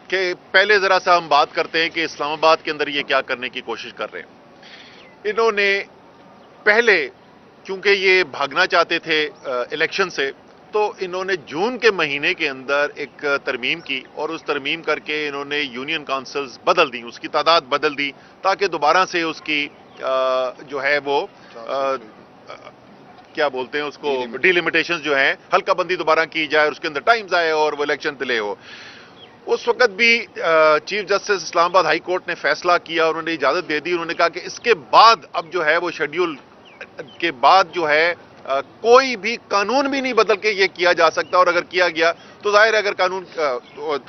کہ پہلے ذرا سا ہم بات کرتے ہیں کہ اسلام آباد کے اندر یہ کیا کرنے کی کوشش کر رہے ہیں. انہوں نے پہلے کیونکہ یہ بھاگنا چاہتے تھے الیکشن سے، تو انہوں نے جون کے مہینے کے اندر ایک ترمیم کی، اور اس ترمیم کر کے انہوں نے یونین کونسلز بدل دی، اس کی تعداد بدل دی تاکہ دوبارہ سے اس کی جو ہے وہ کیا بولتے ہیں اس کو، ڈیلیمیٹیشن جو ہیں حلقہ بندی دوبارہ کی جائے، اور اس کے اندر ٹائمز آئے اور وہ الیکشن ڈیلے ہو. اس وقت بھی چیف جسٹس اسلام آباد ہائی کورٹ نے فیصلہ کیا، انہوں نے اجازت دے دی. انہوں نے کہا کہ اس کے بعد اب جو ہے وہ شیڈیول کے بعد جو ہے کوئی بھی قانون بھی نہیں بدل کے یہ کیا جا سکتا، اور اگر کیا گیا تو ظاہر ہے اگر قانون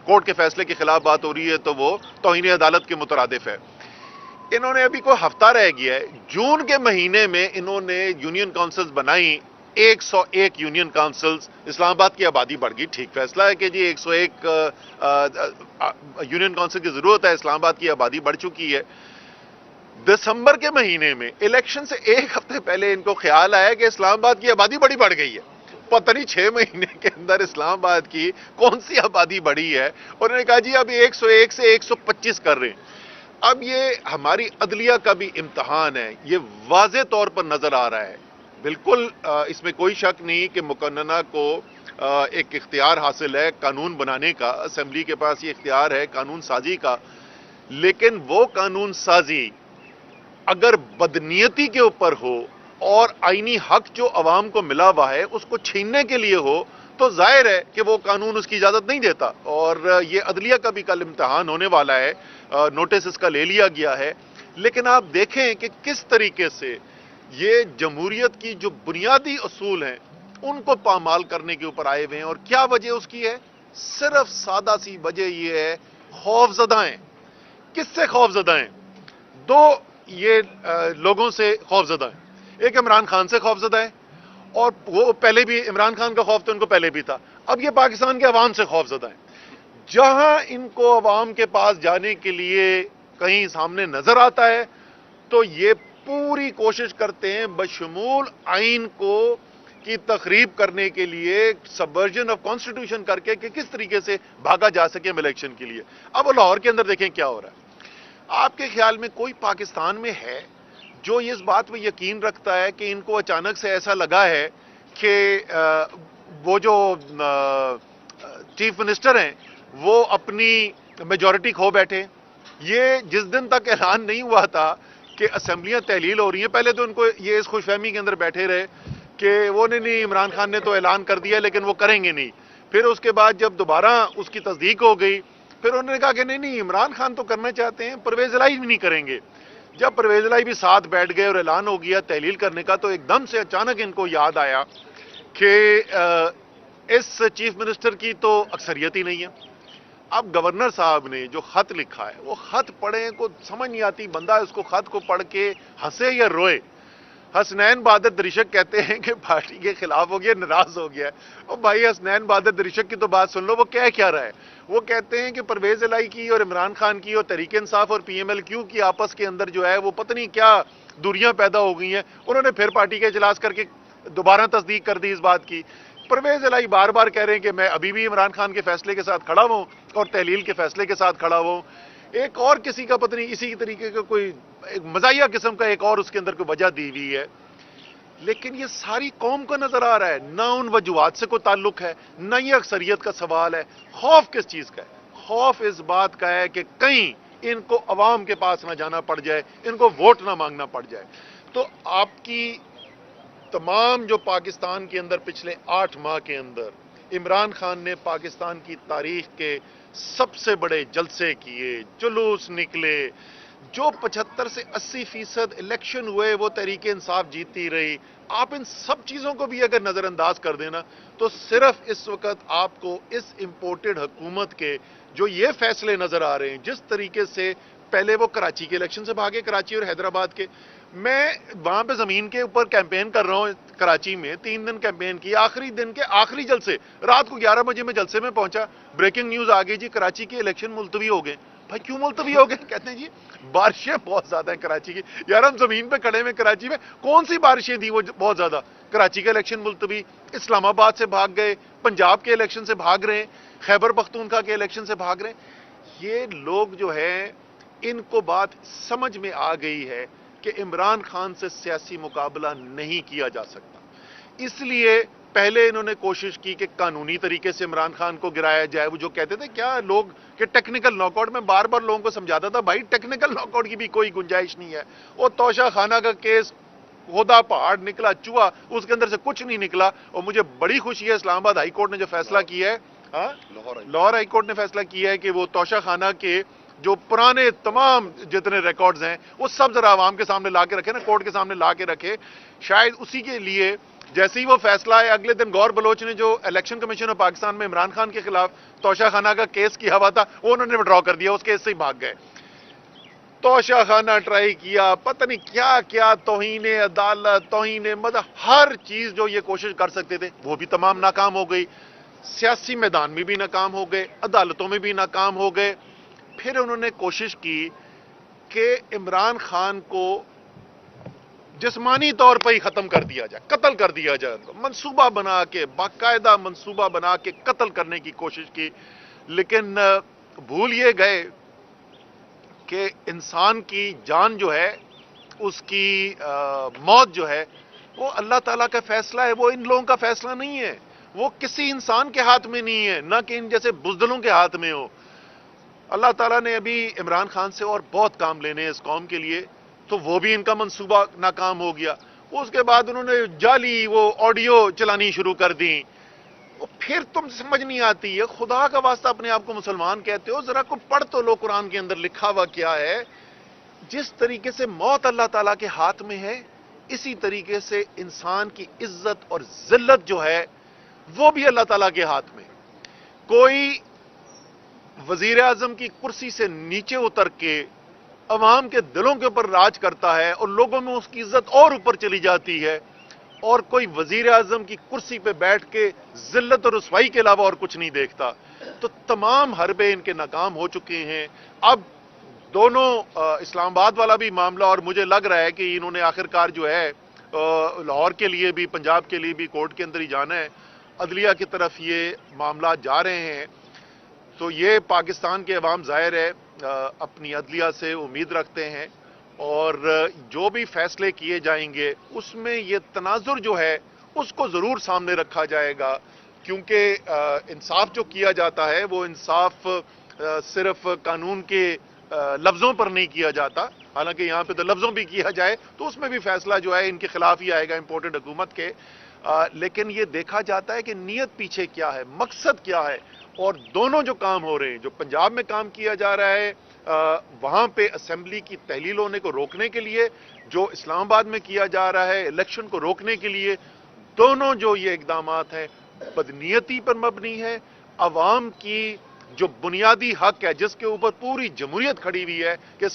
کورٹ کے فیصلے کے خلاف بات ہو رہی ہے تو وہ توہین عدالت کے مترادف ہے. انہوں نے ابھی کوئی ہفتہ رہ گیا ہے، جون کے مہینے میں انہوں نے یونین کونسلز بنائی، 101 یونین کونسلز. اسلام آباد کی آبادی بڑھ گئی، ٹھیک فیصلہ ہے کہ جی 101 یونین کونسل کی ضرورت ہے، اسلام آباد کی آبادی بڑھ چکی ہے. دسمبر کے مہینے میں الیکشن سے ایک ہفتے پہلے ان کو خیال آیا کہ اسلام آباد کی آبادی بڑی بڑھ گئی ہے. پتہ نہیں 6 مہینے کے اندر اسلام آباد کی کون سی آبادی بڑھی ہے، اور انہوں نے کہا جی اب 101 سے 125 کر رہے ہیں. اب یہ ہماری عدلیہ کا بھی امتحان ہے، یہ واضح طور پر نظر آ رہا ہے. بالکل اس میں کوئی شک نہیں کہ مقننہ کو ایک اختیار حاصل ہے قانون بنانے کا، اسمبلی کے پاس یہ اختیار ہے قانون سازی کا، لیکن وہ قانون سازی اگر بدنیتی کے اوپر ہو اور آئینی حق جو عوام کو ملا ہوا ہے اس کو چھیننے کے لیے ہو، تو ظاہر ہے کہ وہ قانون اس کی اجازت نہیں دیتا. اور یہ عدلیہ کا بھی کل امتحان ہونے والا ہے، نوٹس اس کا لے لیا گیا ہے. لیکن آپ دیکھیں کہ کس طریقے سے یہ جمہوریت کی جو بنیادی اصول ہیں ان کو پامال کرنے کے اوپر آئے ہوئے ہیں. اور کیا وجہ اس کی ہے؟ صرف سادہ سی وجہ یہ ہے، خوف زدہ ہیں. کس سے خوف زدہ ہیں؟ دو یہ لوگوں سے خوف زدہ ہیں. ایک عمران خان سے خوف زدہ ہے، اور وہ پہلے بھی عمران خان کا خوف تو ان کو پہلے بھی تھا. اب یہ پاکستان کے عوام سے خوف زدہ ہیں. جہاں ان کو عوام کے پاس جانے کے لیے کہیں سامنے نظر آتا ہے تو یہ پوری کوشش کرتے ہیں بشمول آئین کو کی تخریب کرنے کے لیے، سبورژن آف کانسٹیٹیوشن کر کے کہ کس طریقے سے بھاگا جا سکے الیکشن کے لیے. اب لاہور کے اندر دیکھیں کیا ہو رہا ہے. آپ کے خیال میں کوئی پاکستان میں ہے جو اس بات پہ یقین رکھتا ہے کہ ان کو اچانک سے ایسا لگا ہے کہ وہ جو چیف منسٹر ہیں وہ اپنی میجورٹی کھو بیٹھے؟ یہ جس دن تک اعلان نہیں ہوا تھا کہ اسمبلیاں تحلیل ہو رہی ہیں، پہلے تو ان کو یہ اس خوش فہمی کے اندر بیٹھے رہے کہ وہ نہیں عمران خان نے تو اعلان کر دیا لیکن وہ کریں گے نہیں. پھر اس کے بعد جب دوبارہ اس کی تصدیق ہو گئی، پھر انہوں نے کہا کہ نہیں عمران خان تو کرنا چاہتے ہیں، پرویز الہی بھی نہیں کریں گے. جب پرویز الہی بھی ساتھ بیٹھ گئے اور اعلان ہو گیا تحلیل کرنے کا، تو ایک دم سے اچانک ان کو یاد آیا کہ اس چیف منسٹر کی تو اکثریت ہی نہیں ہے. اب گورنر صاحب نے جو خط لکھا ہے، وہ خط پڑھیں کو سمجھ نہیں آتی، بندہ اس کو خط کو پڑھ کے ہنسے یا روئے. حسنین بہادر درشک کہتے ہیں کہ پارٹی کے خلاف ہو گیا، ناراض ہو گیا. اور بھائی حسنین بہادر درشک کی تو بات سن لو، وہ کیا رہا ہے. وہ کہتے ہیں کہ پرویز الہی کی اور عمران خان کی اور تحریک انصاف اور پی ایم ایل کیو کی آپس کے اندر جو ہے وہ پتہ نہیں کیا دوریاں پیدا ہو گئی ہیں. انہوں نے پھر پارٹی کے اجلاس کر کے دوبارہ تصدیق کر دی اس بات کی. پرویز الہی بار بار کہہ رہے ہیں کہ میں ابھی بھی عمران خان کے فیصلے کے ساتھ کھڑا ہوں اور تحلیل کے فیصلے کے ساتھ کھڑا ہوں. ایک اور کسی کا پتہ نہیں اسی طریقے کا کوئی ایک مزاحیہ قسم کا ایک اور اس کے اندر کوئی وجہ دی ہوئی ہے. لیکن یہ ساری قوم کو نظر آ رہا ہے، نہ ان وجوہات سے کوئی تعلق ہے، نہ یہ اکثریت کا سوال ہے. خوف کس چیز کا ہے؟ خوف اس بات کا ہے کہ کہیں ان کو عوام کے پاس نہ جانا پڑ جائے، ان کو ووٹ نہ مانگنا پڑ جائے. تو آپ کی تمام جو پاکستان کے اندر پچھلے 8 ماہ کے اندر عمران خان نے پاکستان کی تاریخ کے سب سے بڑے جلسے کیے، جلوس نکلے، جو 75 سے 80% الیکشن ہوئے وہ تحریک انصاف جیتتی رہی. آپ ان سب چیزوں کو بھی اگر نظر انداز کر دینا تو صرف اس وقت آپ کو اس امپورٹڈ حکومت کے جو یہ فیصلے نظر آ رہے ہیں، جس طریقے سے پہلے وہ کراچی کے الیکشن سے بھاگے، کراچی اور حیدرآباد کے. میں وہاں پہ زمین کے اوپر کیمپین کر رہا ہوں کراچی میں، 3 دن کیمپین کی. آخری دن کے آخری جلسے رات کو 11 بجے میں جلسے میں پہنچا، بریکنگ نیوز آ گئی جی کراچی کے الیکشن ملتوی ہو گئے. بھائی کیوں ملتوی ہو گئے؟ کہتے ہیں جی بارشیں بہت زیادہ ہیں کراچی کی. یار ہم زمین پہ کھڑے ہوئے کراچی میں، کون سی بارشیں تھیں وہ بہت زیادہ؟ کراچی کا الیکشن ملتوی، اسلام آباد سے بھاگ گئے، پنجاب کے الیکشن سے بھاگ رہے ہیں، خیبر پختونخوا کے الیکشن سے بھاگ رہے ہیں. یہ لوگ جو ہیں ان کو بات سمجھ میں آ گئی ہے کہ عمران خان سے سیاسی مقابلہ نہیں کیا جا سکتا، اس لیے پہلے انہوں نے کوشش کی کہ قانونی طریقے سے عمران خان کو گرایا جائے. وہ جو کہتے تھے کیا لوگ کہ ٹیکنیکل ناک آؤٹ، میں بار بار لوگوں کو سمجھاتا تھا بھائی ٹیکنیکل ناک آؤٹ کی بھی کوئی گنجائش نہیں ہے. وہ توشہ خانہ کا کیس خدا پہاڑ نکلا چوہا، اس کے اندر سے کچھ نہیں نکلا. اور مجھے بڑی خوشی ہے اسلام آباد ہائی کورٹ نے جو فیصلہ کیا ہے، لاہور ہائی کورٹ نے فیصلہ کیا ہے کہ وہ توشہ خانہ کے جو پرانے تمام جتنے ریکارڈز ہیں وہ سب ذرا عوام کے سامنے لا کے رکھے نا، کورٹ کے سامنے لا کے رکھے. شاید اسی کے لیے جیسے ہی وہ فیصلہ ہے، اگلے دن گور بلوچ نے جو الیکشن کمیشن آف پاکستان میں عمران خان کے خلاف توشہ خانہ کا کیس کیا ہوا تھا وہ انہوں نے وڈرا کر دیا، اس کیس سے ہی بھاگ گئے. توشہ خانہ ٹرائی کیا، پتہ نہیں کیا کیا، توہین عدالت، توہین مطلب ہر چیز جو یہ کوشش کر سکتے تھے وہ بھی تمام ناکام ہو گئی. سیاسی میدان میں بھی ناکام ہو گئے، عدالتوں میں بھی ناکام ہو گئے. پھر انہوں نے کوشش کی کہ عمران خان کو جسمانی طور پر ہی ختم کر دیا جائے، قتل کر دیا جائے. منصوبہ بنا کے، باقاعدہ منصوبہ بنا کے قتل کرنے کی کوشش کی. لیکن بھول یہ گئے کہ انسان کی جان جو ہے، اس کی موت جو ہے، وہ اللہ تعالیٰ کا فیصلہ ہے، وہ ان لوگوں کا فیصلہ نہیں ہے. وہ کسی انسان کے ہاتھ میں نہیں ہے، نہ کہ ان جیسے بزدلوں کے ہاتھ میں ہو. اللہ تعالیٰ نے ابھی عمران خان سے اور بہت کام لینے ہیں اس قوم کے لیے، تو وہ بھی ان کا منصوبہ ناکام ہو گیا. اس کے بعد انہوں نے جعلی وہ آڈیو چلانی شروع کر دی. پھر تم سمجھ نہیں آتی ہے، خدا کا واسطہ اپنے آپ کو مسلمان کہتے ہو، ذرا کو پڑھ تو لو قرآن کے اندر لکھا ہوا کیا ہے. جس طریقے سے موت اللہ تعالیٰ کے ہاتھ میں ہے، اسی طریقے سے انسان کی عزت اور ذلت جو ہے وہ بھی اللہ تعالیٰ کے ہاتھ میں. کوئی وزیر اعظم کی کرسی سے نیچے اتر کے عوام کے دلوں کے اوپر راج کرتا ہے اور لوگوں میں اس کی عزت اور اوپر چلی جاتی ہے، اور کوئی وزیر اعظم کی کرسی پہ بیٹھ کے ذلت اور رسوائی کے علاوہ اور کچھ نہیں دیکھتا. تو تمام حربے ان کے ناکام ہو چکے ہیں. اب دونوں اسلام آباد والا بھی معاملہ، اور مجھے لگ رہا ہے کہ انہوں نے آخرکار جو ہے لاہور کے لیے بھی، پنجاب کے لیے بھی کورٹ کے اندر ہی جانا ہے. عدلیہ کی طرف یہ معاملات جا رہے ہیں. تو یہ پاکستان کے عوام ظاہر ہے اپنی عدلیہ سے امید رکھتے ہیں، اور جو بھی فیصلے کیے جائیں گے اس میں یہ تناظر جو ہے اس کو ضرور سامنے رکھا جائے گا. کیونکہ انصاف جو کیا جاتا ہے وہ انصاف صرف قانون کے لفظوں پر نہیں کیا جاتا، حالانکہ یہاں پہ تو لفظوں بھی کیا جائے تو اس میں بھی فیصلہ جو ہے ان کے خلاف ہی آئے گا، امپورٹنٹ حکومت کے. لیکن یہ دیکھا جاتا ہے کہ نیت پیچھے کیا ہے، مقصد کیا ہے. اور دونوں جو کام ہو رہے ہیں، جو پنجاب میں کام کیا جا رہا ہے وہاں پہ اسمبلی کی تحلیل ہونے کو روکنے کے لیے، جو اسلام آباد میں کیا جا رہا ہے الیکشن کو روکنے کے لیے، دونوں جو یہ اقدامات ہیں بدنیتی پر مبنی ہے. عوام کی جو بنیادی حق ہے جس کے اوپر پوری جمہوریت کھڑی ہوئی ہے کہ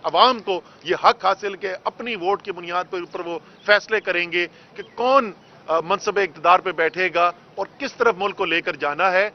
عوام کو یہ حق حاصل کہ اپنی ووٹ کی بنیاد پر اوپر وہ فیصلے کریں گے کہ کون منصب اقتدار پہ بیٹھے گا اور کس طرف ملک کو لے کر جانا ہے.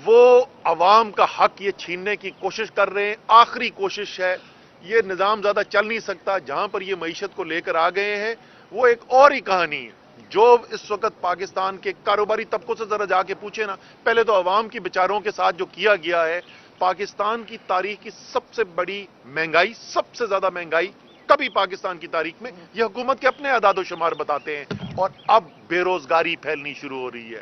وہ عوام کا حق یہ چھیننے کی کوشش کر رہے ہیں. آخری کوشش ہے، یہ نظام زیادہ چل نہیں سکتا. جہاں پر یہ معیشت کو لے کر آ گئے ہیں وہ ایک اور ہی کہانی ہے. جو اس وقت پاکستان کے کاروباری طبقوں سے ذرا جا کے پوچھے نا، پہلے تو عوام کی بیچاروں کے ساتھ جو کیا گیا ہے، پاکستان کی تاریخ کی سب سے بڑی مہنگائی، سب سے زیادہ مہنگائی کبھی پاکستان کی تاریخ میں، یہ حکومت کے اپنے اعداد و شمار بتاتے ہیں. اور اب بے روزگاری پھیلنی شروع ہو رہی ہے.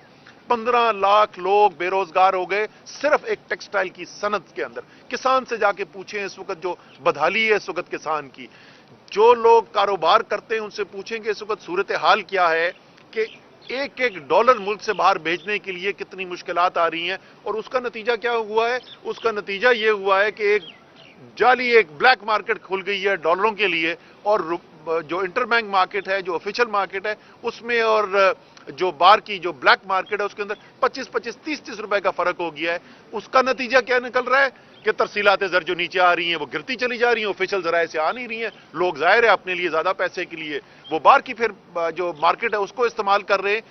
15 لاکھ لوگ بے روزگار ہو گئے صرف ایک ٹیکسٹائل کی صنعت کے اندر. کسان سے جا کے پوچھیں اس وقت جو بدحالی ہے اس وقت کسان کی، جو لوگ کاروبار کرتے ہیں ان سے پوچھیں کہ اس وقت صورتحال کیا ہے، کہ ایک ایک ڈالر ملک سے باہر بھیجنے کے لیے کتنی مشکلات آ رہی ہیں. اور اس کا نتیجہ کیا ہوا ہے؟ اس کا نتیجہ یہ ہوا ہے کہ ایک جعلی ایک بلیک مارکیٹ کھل گئی ہے ڈالروں کے لیے، اور جو انٹر بینک مارکیٹ ہے، جو آفیشل مارکیٹ ہے اس میں، اور جو باہر کی جو بلیک مارکیٹ ہے اس کے اندر 25 30 روپے کا فرق ہو گیا ہے. اس کا نتیجہ کیا نکل رہا ہے کہ ترسیلات زر جو نیچے آ رہی ہیں وہ گرتی چلی جا رہی ہیں، آفیشل ذرائع سے آ نہیں رہی ہیں. لوگ ظاہر ہے اپنے لیے زیادہ پیسے کے لیے وہ باہر کی پھر جو مارکیٹ ہے اس کو استعمال کر رہے ہیں.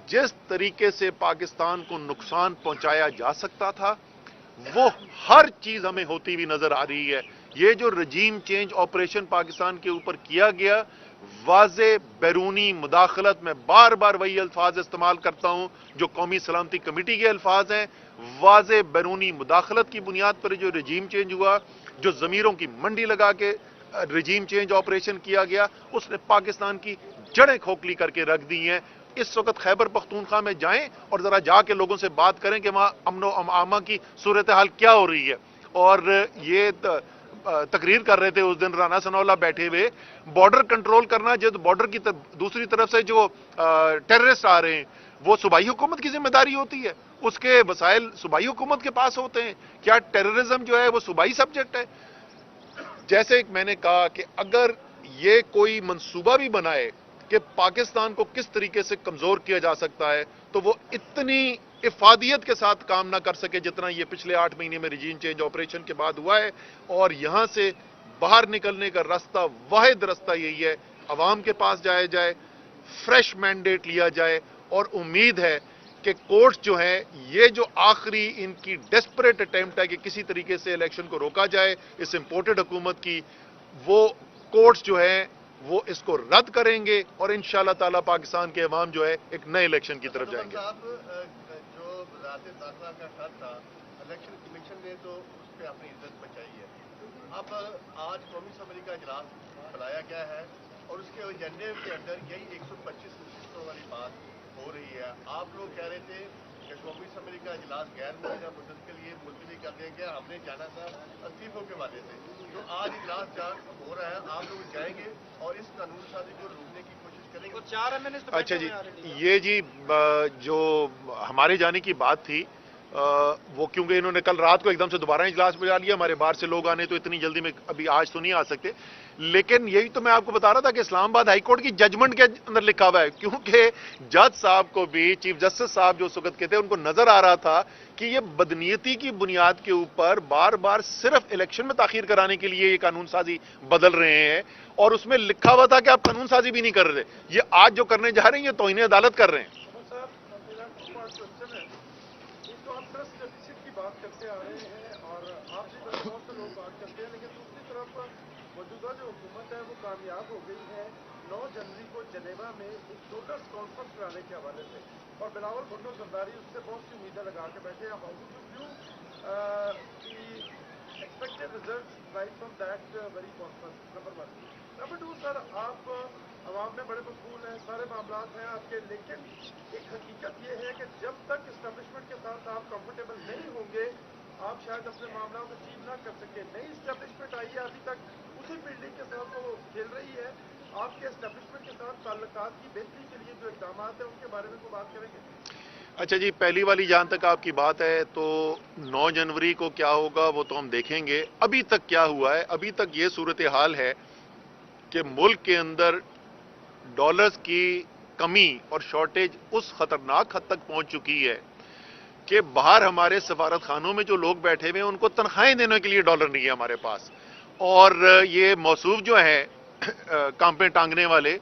جس طریقے سے پاکستان کو نقصان پہنچایا جا سکتا تھا وہ ہر چیز ہمیں ہوتی ہوئی نظر آ رہی ہے. یہ جو رجیم چینج آپریشن پاکستان کے اوپر کیا گیا واضح بیرونی مداخلت، میں بار بار وہی الفاظ استعمال کرتا ہوں جو قومی سلامتی کمیٹی کے الفاظ ہیں، واضح بیرونی مداخلت کی بنیاد پر جو رجیم چینج ہوا، جو ضمیروں کی منڈی لگا کے رجیم چینج آپریشن کیا گیا، اس نے پاکستان کی جڑیں کھوکھلی کر کے رکھ دی ہیں۔ اس وقت خیبر پختونخوا میں جائیں اور ذرا جا کے لوگوں سے بات کریں کہ وہاں امن و امامہ کی صورتحال کیا ہو رہی ہے۔ اور یہ تقریر کر رہے تھے اس دن رانا ثناء اللہ بیٹھے ہوئے، بارڈر کنٹرول کرنا، جب بارڈر کی دوسری طرف سے جو ٹیررسٹ آ رہے ہیں وہ صوبائی حکومت کی ذمہ داری ہوتی ہے، اس کے وسائل صوبائی حکومت کے پاس ہوتے ہیں، کیا ٹیررزم جو ہے وہ صوبائی سبجیکٹ ہے؟ جیسے میں نے کہا کہ اگر یہ کوئی منصوبہ بھی بنائے کہ پاکستان کو کس طریقے سے کمزور کیا جا سکتا ہے، تو وہ اتنی افادیت کے ساتھ کام نہ کر سکے جتنا یہ پچھلے 8 مہینے میں رجیم چینج آپریشن کے بعد ہوا ہے۔ اور یہاں سے باہر نکلنے کا راستہ، واحد راستہ یہی ہے، عوام کے پاس جایا جائے، فریش مینڈیٹ لیا جائے، اور امید ہے کہ کورٹس جو ہیں، یہ جو آخری ان کی ڈیسپریٹ اٹیمپٹ ہے کہ کسی طریقے سے الیکشن کو روکا جائے اس امپورٹڈ حکومت کی، وہ کورٹس جو ہیں وہ اس کو رد کریں گے، اور انشاءاللہ تعالی پاکستان کے عوام جو ہے ایک نئے الیکشن کی طرف جائیں گے۔ جو وزارت داخلہ کا خط تھا، الیکشن کمیشن نے تو اس پہ اپنی عزت بچائی ہے۔ اب آج قومی اسمبلی کا اجلاس بلایا گیا ہے اور اس کے ایجنڈے کے اندر یہی 125 نشستوں والی بات ہو رہی ہے۔ آپ لوگ کہہ رہے تھے کہ قومی اسمبلی کا اجلاس غیر ملزمہ مدت کے لیے ملتوی کر دیا گیا، ہم نے جانا تھا استعفوں کے والے سے، تو آج اجلاس ہو رہا ہے، آپ لوگ جائیں گے اور اس قانون سازی کو روکنے کی کوشش کریں گے؟ اچھا جی، یہ جی جو ہمارے جانے کی بات تھی، وہ کیونکہ انہوں نے کل رات کو ایک دم سے دوبارہ اجلاس بجا لیا، ہمارے باہر سے لوگ آنے تو اتنی جلدی میں ابھی آج تو نہیں آ سکتے، لیکن یہی تو میں آپ کو بتا رہا تھا کہ اسلام آباد ہائی کورٹ کی ججمنٹ کے اندر لکھا ہوا ہے، کیونکہ جج صاحب کو بھی، چیف جسٹس صاحب جو اس وقت کے تھے، ان کو نظر آ رہا تھا کہ یہ بدنیتی کی بنیاد کے اوپر بار بار صرف الیکشن میں تاخیر کرانے کے لیے یہ قانون سازی بدل رہے ہیں، اور اس میں لکھا ہوا تھا کہ آپ قانون سازی بھی نہیں کر رہے، یہ آج جو کرنے جا رہے ہیں یہ توہین عدالت کر رہے ہیں۔ بات کرتے آ رہے ہیں اور آپ کی طرف بہت سے لوگ بات کرتے ہیں، لیکن دوسری طرف موجودہ جو حکومت ہے وہ کامیاب ہو گئی ہے 9 جنوری کو جنیوا میں ایک ڈوٹرس کانفرنس کرانے کے حوالے سے، اور بلاول بھٹو زرداری اس سے بہت سی امیدیں لگا کے بیٹھے ہیں۔ How do you view the expected results right from that very conference? Number 1۔ Number 2 sir, آپ عوام میں بڑے مقبول ہیں، سارے معاملات ہیں آپ کے، لیکن ایک حقیقت یہ ہے کہ جب تک اسٹیبلشمنٹ کے ساتھ آپ کمفرٹیبل نہیں ہوں گے آپ شاید اپنے معاملات اچیو نہ کر سکیں۔ نئی اسٹیبلشمنٹ آئی ہے، ابھی تک اسی فیلڈنگ کے ساتھ وہ کھیل رہی ہے، آپ کے اسٹیبلشمنٹ کے ساتھ تعلقات کی بہتری کے لیے جو اقدامات ہیں ان کے بارے میں کوئی بات کریں گے؟ اچھا جی، پہلی والی جہاں تک آپ کی بات ہے تو 9 جنوری کو کیا ہوگا وہ تو ہم دیکھیں گے۔ ابھی تک کیا ہوا ہے، ابھی تک یہ صورتحال ہے کہ ملک کے اندر ڈالرز کی کمی اور شارٹیج اس خطرناک حد تک پہنچ چکی ہے کہ باہر ہمارے سفارت خانوں میں جو لوگ بیٹھے ہوئے ہیں ان کو تنخواہیں دینے کے لیے ڈالر نہیں ہے ہمارے پاس، اور یہ موصوف جو ہیں کانپیں ٹانگنے والے،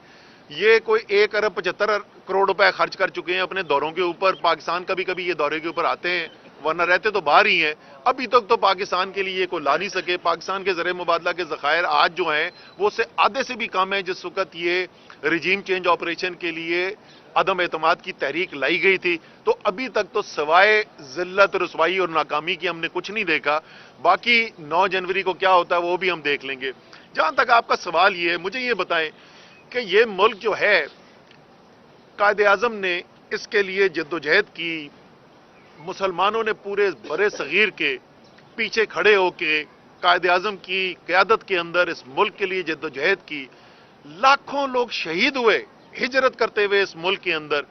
یہ کوئی 1.75 ارب روپے خرچ کر چکے ہیں اپنے دوروں کے اوپر۔ پاکستان کبھی کبھی یہ دورے کے اوپر آتے ہیں، ورنہ رہتے تو باہر ہی ہیں۔ ابھی تک تو پاکستان کے لیے کوئی لا نہیں سکے۔ پاکستان کے زر مبادلہ کے ذخائر آج جو ہیں وہ اس سے آدھے سے بھی کم ہیں جس وقت یہ رجیم چینج آپریشن کے لیے عدم اعتماد کی تحریک لائی گئی تھی۔ تو ابھی تک تو سوائے ذلت، رسوائی اور ناکامی کی ہم نے کچھ نہیں دیکھا۔ باقی 9 جنوری کو کیا ہوتا ہے وہ بھی ہم دیکھ لیں گے۔ جہاں تک آپ کا سوال یہ ہے، مجھے یہ بتائیں کہ یہ ملک جو ہے، قائد اعظم نے اس کے لیے جدوجہد کی، مسلمانوں نے پورے برے صغیر کے پیچھے کھڑے ہو کے قائد اعظم کی قیادت کے اندر اس ملک کے لیے جدوجہد کی، لاکھوں لوگ شہید ہوئے ہجرت کرتے ہوئے اس ملک کے اندر۔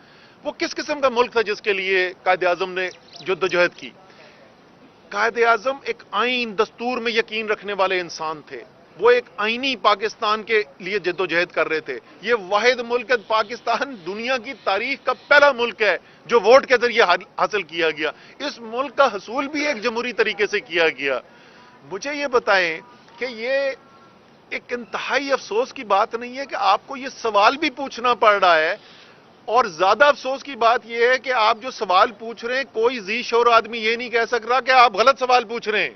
وہ کس قسم کا ملک تھا جس کے لیے قائد اعظم نے جدوجہد کی؟ قائد اعظم ایک آئین، دستور میں یقین رکھنے والے انسان تھے، وہ ایک آئینی پاکستان کے لیے جدوجہد کر رہے تھے۔ یہ واحد ملک ہے، پاکستان دنیا کی تاریخ کا پہلا ملک ہے جو ووٹ کے ذریعے حاصل کیا گیا۔ اس ملک کا حصول بھی ایک جمہوری طریقے سے کیا گیا۔ مجھے یہ بتائیں کہ یہ ایک انتہائی افسوس کی بات نہیں ہے کہ آپ کو یہ سوال بھی پوچھنا پڑ رہا ہے، اور زیادہ افسوس کی بات یہ ہے کہ آپ جو سوال پوچھ رہے ہیں کوئی ذی شعور آدمی یہ نہیں کہہ سک رہا کہ آپ غلط سوال پوچھ رہے ہیں۔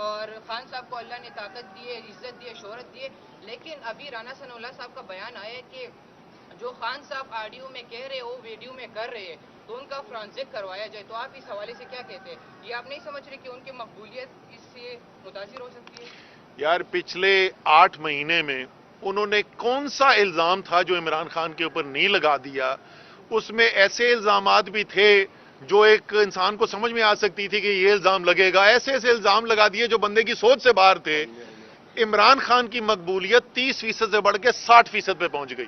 اور خان صاحب کو اللہ نے طاقت دی ہے, عزت دی ہے, شہرت دی ہے, لیکن ابھی رانا ثناء اللہ صاحب کا بیان آیا ہے کہ جو خان صاحب آڈیو میں کہہ رہے وہ ویڈیو میں کر رہے ہیں, تو ان کا فرانزک کروایا جائے. تو آپ اس حوالے سے کیا کہتے ہیں؟ یہ آپ نہیں سمجھ رہے کہ ان کی مقبولیت اس سے متاثر ہو سکتی ہے؟ یار پچھلے 8 مہینے میں انہوں نے کون سا الزام تھا جو عمران خان کے اوپر نہیں لگا دیا؟ اس میں ایسے الزامات بھی تھے جو ایک انسان کو سمجھ میں آ سکتی تھی کہ یہ الزام لگے گا. ایسے ایسے الزام لگا دیے جو بندے کی سوچ سے باہر تھے. عمران خان کی مقبولیت 30% سے بڑھ کے 60% پہ پہنچ گئی.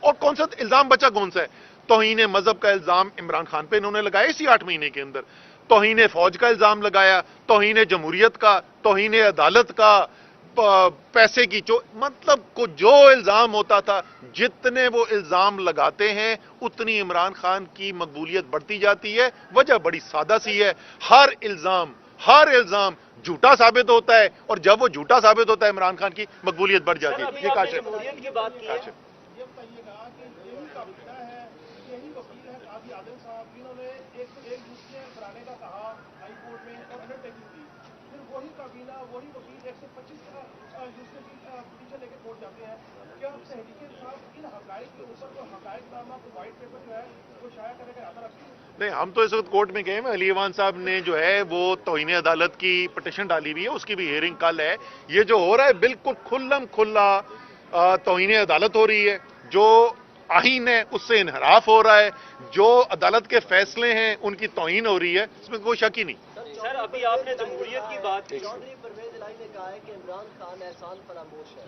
اور کون سا الزام بچا؟ کون سا ہے؟ توہین مذہب کا الزام عمران خان پہ انہوں نے لگایا اسی 8 مہینے کے اندر. توہین فوج کا الزام لگایا, توہین جمہوریت کا, توہین عدالت کا, پیسے کی مطلب کو جو الزام ہوتا تھا, جتنے وہ الزام لگاتے ہیں اتنی عمران خان کی مقبولیت بڑھتی جاتی ہے. وجہ بڑی سادہ سی ہے, ہر الزام جھوٹا ثابت ہوتا ہے, اور جب وہ جھوٹا ثابت ہوتا ہے عمران خان کی مقبولیت بڑھ جاتی ہے. یہ کاشف کی بات کی ہے. یہ بتائیے گا کہ یہی کابینہ ہے, یہی وکیل ہے قاضی عادل صاحب, جنہوں نے ایک یوسیاں کرانے کا کہا ہائی کورٹ میں اور انڈرٹیکنگ کی, پھر وہی کابینہ وہی وکیل 125 یوسیاں کی پٹیشن لے کے کورٹ جاتے ہیں. کیا تحریک انصاف ان حقائق کے اوپر جو حقائق نامہ کو وائٹ پیپر جو ہے وہ شائع کرنے کا ارادہ رکھتی ہے؟ نہیں, ہم تو اس وقت کورٹ میں گئے ہیں. علی ایوان صاحب نے جو ہے وہ توہین عدالت کی پٹیشن ڈالی ہوئی ہے, اس کی بھی ہیئرنگ کل ہے. یہ جو ہو رہا ہے بالکل کھلم کھلا توہین عدالت ہو رہی ہے. جو آئین ہے اس سے انحراف ہو رہا ہے, جو عدالت کے فیصلے ہیں ان کی توہین ہو رہی ہے, اس میں کوئی شک ہی نہیں. سر ابھی آپ نے جمہوریت کی بات کی. چودھری پرویز الہی نے کہا ہے کہ عمران خان احسان فراموش ہے,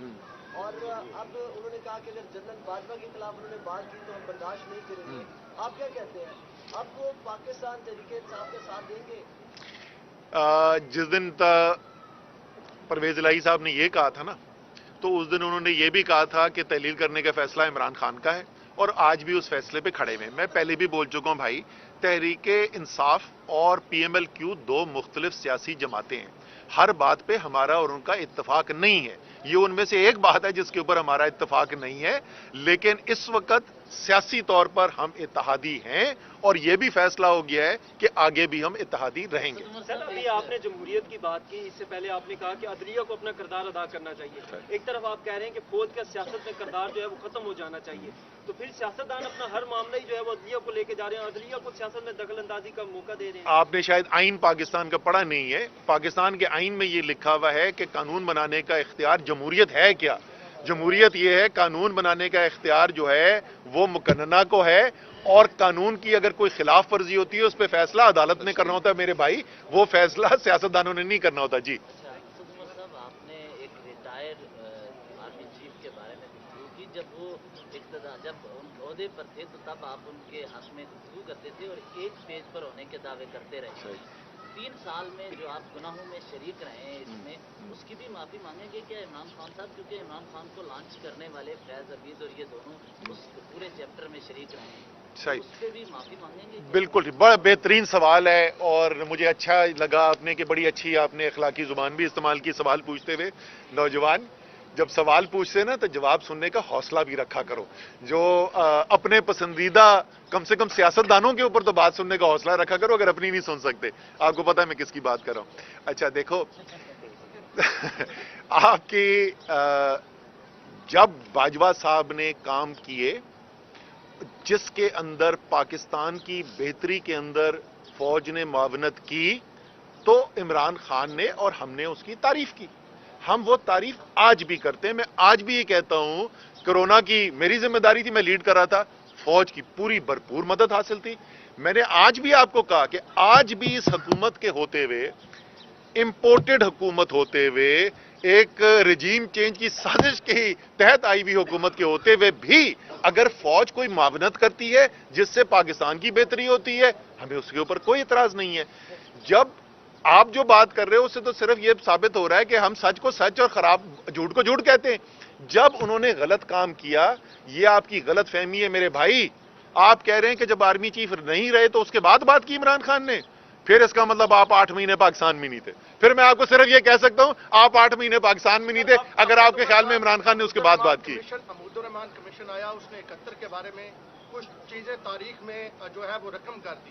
اور اب انہوں نے کہا کہ اگر جنرل باجوہ کے خلاف انہوں نے بات کی تو ہم برداشت نہیں کریں گے. آپ کیا کہتے ہیں, اب وہ پاکستان تحریک انصاف کا ساتھ دیں گے؟ جس دن پرویز الہی صاحب نے یہ کہا تھا نا, تو اس دن انہوں نے یہ بھی کہا تھا کہ تحلیل کرنے کا فیصلہ عمران خان کا ہے, اور آج بھی اس فیصلے پہ کھڑے ہوئے. میں پہلے بھی بول چکا ہوں بھائی, تحریک انصاف اور پی ایم ایل کیو 2 مختلف سیاسی جماعتیں ہیں. ہر بات پہ ہمارا اور ان کا اتفاق نہیں ہے. یہ ان میں سے ایک بات ہے جس کے اوپر ہمارا اتفاق نہیں ہے, لیکن اس وقت سیاسی طور پر ہم اتحادی ہیں, اور یہ بھی فیصلہ ہو گیا ہے کہ آگے بھی ہم اتحادی رہیں گے. سر ابھی آپ نے جمہوریت کی بات کی, اس سے پہلے آپ نے کہا کہ عدلیہ کو اپنا کردار ادا کرنا چاہیے. ایک طرف آپ کہہ رہے ہیں کہ فوج کا سیاست میں کردار جو ہے وہ ختم ہو جانا چاہیے, تو پھر سیاستدان اپنا ہر معاملہ ہی جو ہے وہ عدلیہ کو لے کے جا رہے ہیں, عدلیہ کو سیاست میں دخل اندازی کا موقع دے رہے ہیں. آپ نے شاید آئین پاکستان کا پڑھا نہیں ہے. پاکستان کے آئین میں یہ لکھا ہوا ہے کہ قانون بنانے کا اختیار جمہوریت ہے کیا؟ جمہوریت یہ ہے قانون بنانے کا اختیار جو ہے وہ مقننہ کو ہے, اور قانون کی اگر کوئی خلاف ورزی ہوتی ہے اس پہ فیصلہ عدالت نے کرنا ہوتا ہے میرے بھائی, وہ فیصلہ سیاستدانوں نے نہیں کرنا ہوتا. جی صاحب, آپ نے ایک ریٹائر آرمی چیف کے بارے میں گفتگو کی. جب وہ جب ان عہدے پر تھے تو تب آپ ان کے حق میں گفتگو کرتے تھے اور ایک پیج پر ہونے کے دعوے کرتے رہے. 3 سال میں جو آپ گناہوں میں شریک رہے ہیں اس میں, اس کی بھی معافی مانگیں گے کیا عمران خان صاحب؟ کیونکہ عمران خان کو لانچ کرنے والے فیض عبید اور یہ دونوں اس پورے چیپٹر میں شریک رہے ہیں, اس پہ بھی معافی مانگیں گے؟ بالکل, بڑا بہترین سوال ہے, اور مجھے اچھا لگا آپ نے کہ بڑی اچھی آپ نے اخلاقی زبان بھی استعمال کی سوال پوچھتے ہوئے. نوجوان جب سوال پوچھتے ہیں نا تو جواب سننے کا حوصلہ بھی رکھا کرو. جو اپنے پسندیدہ کم سے کم سیاستدانوں کے اوپر تو بات سننے کا حوصلہ رکھا کرو, اگر اپنی نہیں سن سکتے. آپ کو پتا ہے میں کس کی بات کر رہا ہوں. اچھا دیکھو, آپ کی جب باجوہ صاحب نے کام کیے جس کے اندر پاکستان کی بہتری کے اندر فوج نے معاونت کی, تو عمران خان نے اور ہم نے اس کی تعریف کی. ہم وہ تعریف آج بھی کرتے ہیں. میں آج بھی یہ کہتا ہوں, کرونا کی میری ذمہ داری تھی, میں لیڈ کر رہا تھا, فوج کی پوری بھرپور مدد حاصل تھی. میں نے آج بھی آپ کو کہا کہ آج بھی اس حکومت کے ہوتے ہوئے, امپورٹڈ حکومت ہوتے ہوئے, ایک رجیم چینج کی سازش کے تحت آئی ہوئی حکومت کے ہوتے ہوئے بھی اگر فوج کوئی معاونت کرتی ہے جس سے پاکستان کی بہتری ہوتی ہے, ہمیں اس کے اوپر کوئی اعتراض نہیں ہے. جب آپ جو بات کر رہے ہو اس سے تو صرف یہ ثابت ہو رہا ہے کہ ہم سچ کو سچ اور جھوٹ کو جھوٹ کہتے ہیں. جب انہوں نے غلط کام کیا, یہ آپ کی غلط فہمی ہے میرے بھائی. آپ کہہ رہے ہیں کہ جب آرمی چیف نہیں رہے تو اس کے بعد بات کی عمران خان نے, پھر اس کا مطلب آپ 8 مہینے پاکستان میں نہیں تھے. پھر میں آپ کو صرف یہ کہہ سکتا ہوں آپ 8 مہینے پاکستان میں نہیں تھے اگر آپ کے خیال میں عمران خان نے اس کے بعد بات کی. عبود الرحمان کمیشن آیا, اس نے 71 کے بارے میں کچھ چیزیں تاریخ میں جو ہے وہ رقم کر دی.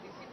PCB